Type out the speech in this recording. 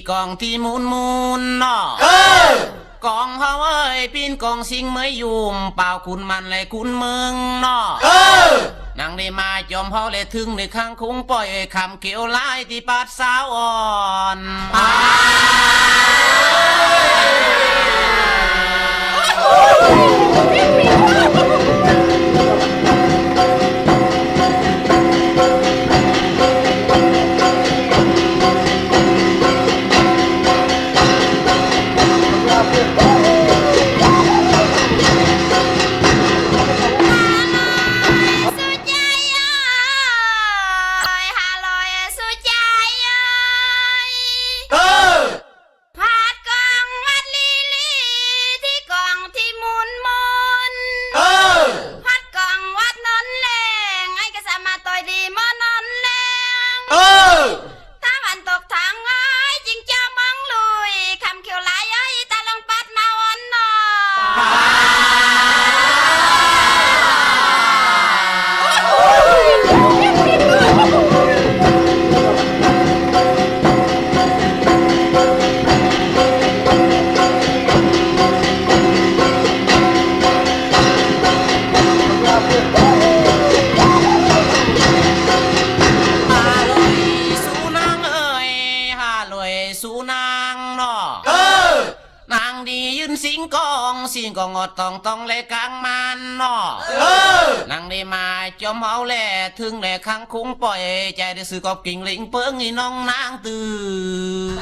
กองที่มุนเนาะกองเฮาเอ้ยปีนกองสิงไม่ยุ่มเปล่าคุณมันเลยคุณเมืองเนาะนางได้มาจอมเฮาเลยถึงในข้างคุ้งปล่อยคำเกี่ยวลายที่ปาดสาวอ่อนสิงกองอดต้องเลยกลางมันเนาะนางได้มาจอมเฮาแลถึงแลข้างคุ้งปล่อยใจได้ซื้อกอบกิ่งลิงเปิ้งอีน้องนางตื่น